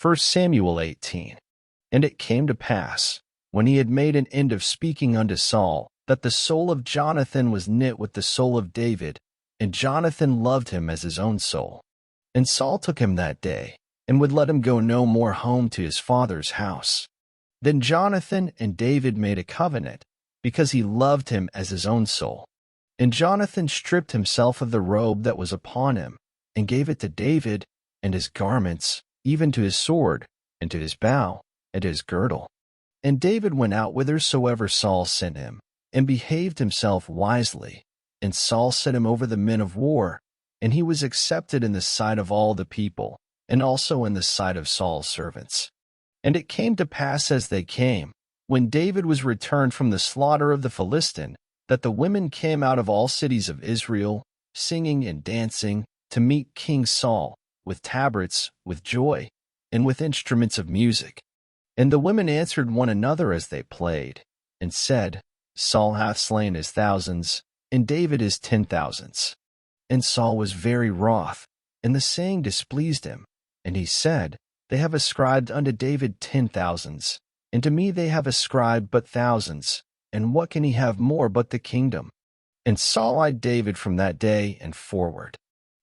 1 Samuel 18. And it came to pass, when he had made an end of speaking unto Saul, that the soul of Jonathan was knit with the soul of David, and Jonathan loved him as his own soul. And Saul took him that day, and would let him go no more home to his father's house. Then Jonathan and David made a covenant, because he loved him as his own soul. And Jonathan stripped himself of the robe that was upon him, and gave it to David, and his garments, even to his sword, and to his bow, and to his girdle. And David went out whithersoever Saul sent him, and behaved himself wisely. And Saul set him over the men of war, and he was accepted in the sight of all the people, and also in the sight of Saul's servants. And it came to pass as they came, when David was returned from the slaughter of the Philistine, that the women came out of all cities of Israel, singing and dancing, to meet King Saul, with tabrets, with joy, and with instruments of music. And the women answered one another as they played, and said, Saul hath slain his thousands, and David his 10,000s. And Saul was very wroth, and the saying displeased him. And he said, They have ascribed unto David 10,000s, and to me they have ascribed but thousands, and what can he have more but the kingdom? And Saul eyed David from that day and forward.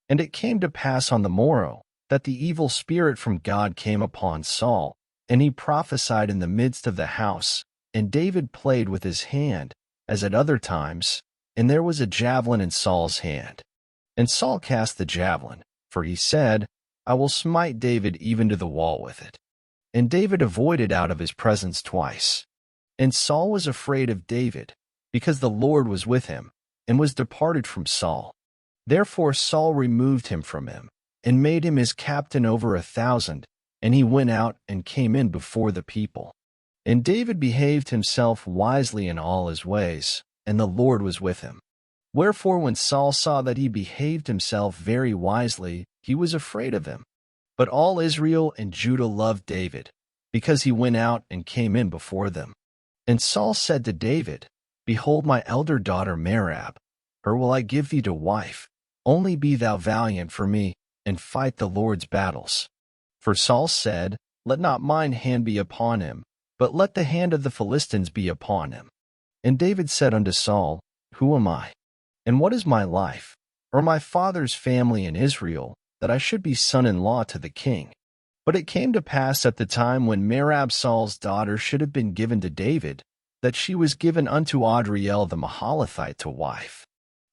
And it came to pass on the morrow, that the evil spirit from God came upon Saul, and he prophesied in the midst of the house, and David played with his hand, as at other times, and there was a javelin in Saul's hand. And Saul cast the javelin, for he said, I will smite David even to the wall with it. And David avoided out of his presence twice. And Saul was afraid of David, because the Lord was with him, and was departed from Saul. Therefore Saul removed him from him, and made him his captain over 1,000, and he went out and came in before the people. And David behaved himself wisely in all his ways, and the Lord was with him. Wherefore when Saul saw that he behaved himself very wisely, he was afraid of him. But all Israel and Judah loved David, because he went out and came in before them. And Saul said to David, Behold my elder daughter Merab, her will I give thee to wife. Only be thou valiant for me, and fight the Lord's battles. For Saul said, Let not mine hand be upon him, but let the hand of the Philistines be upon him. And David said unto Saul, Who am I? And what is my life, or my father's family in Israel, that I should be son-in-law to the king? But it came to pass at the time when Merab Saul's daughter should have been given to David, that she was given unto Adriel the Mahalathite to wife.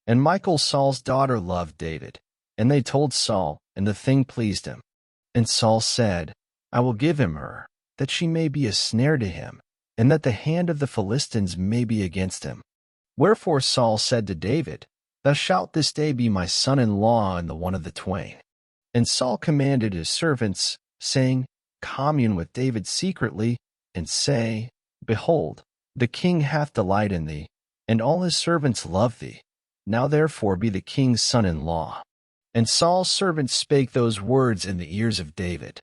And Michal Saul's daughter loved David, and they told Saul, and the thing pleased him. And Saul said, I will give him her, that she may be a snare to him, and that the hand of the Philistines may be against him. Wherefore Saul said to David, Thou shalt this day be my son-in-law in the one of the twain. And Saul commanded his servants, saying, Commune with David secretly, and say, Behold, the king hath delight in thee, and all his servants love thee. Now therefore be the king's son-in-law. And Saul's servants spake those words in the ears of David.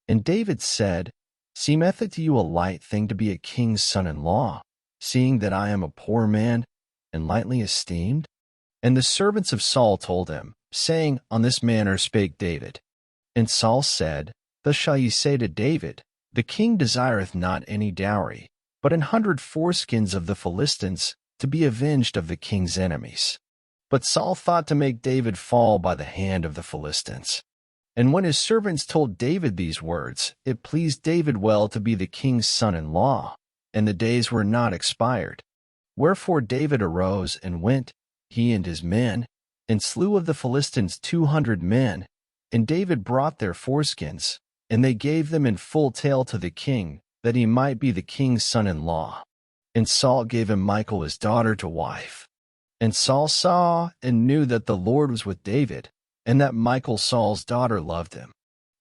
And David said, Seemeth it to you a light thing to be a king's son-in-law, seeing that I am a poor man, and lightly esteemed? And the servants of Saul told him, saying, On this manner spake David. And Saul said, Thus shall ye say to David, The king desireth not any dowry, but 100 foreskins of the Philistines, to be avenged of the king's enemies. But Saul thought to make David fall by the hand of the Philistines. And when his servants told David these words, it pleased David well to be the king's son-in-law, and the days were not expired. Wherefore David arose and went, he and his men, and slew of the Philistines 200 men. And David brought their foreskins, and they gave them in full tale to the king, that he might be the king's son-in-law. And Saul gave him Michal his daughter to wife. And Saul saw and knew that the Lord was with David, and that Michal Saul's daughter loved him.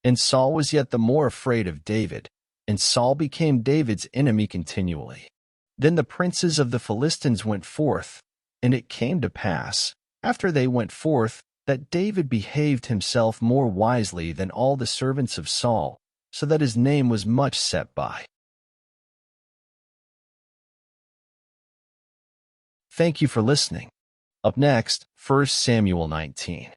And Saul was yet the more afraid of David, and Saul became David's enemy continually. Then the princes of the Philistines went forth, and it came to pass, after they went forth, that David behaved himself more wisely than all the servants of Saul, so that his name was much set by. Thank you for listening. Up next, 1 Samuel 19.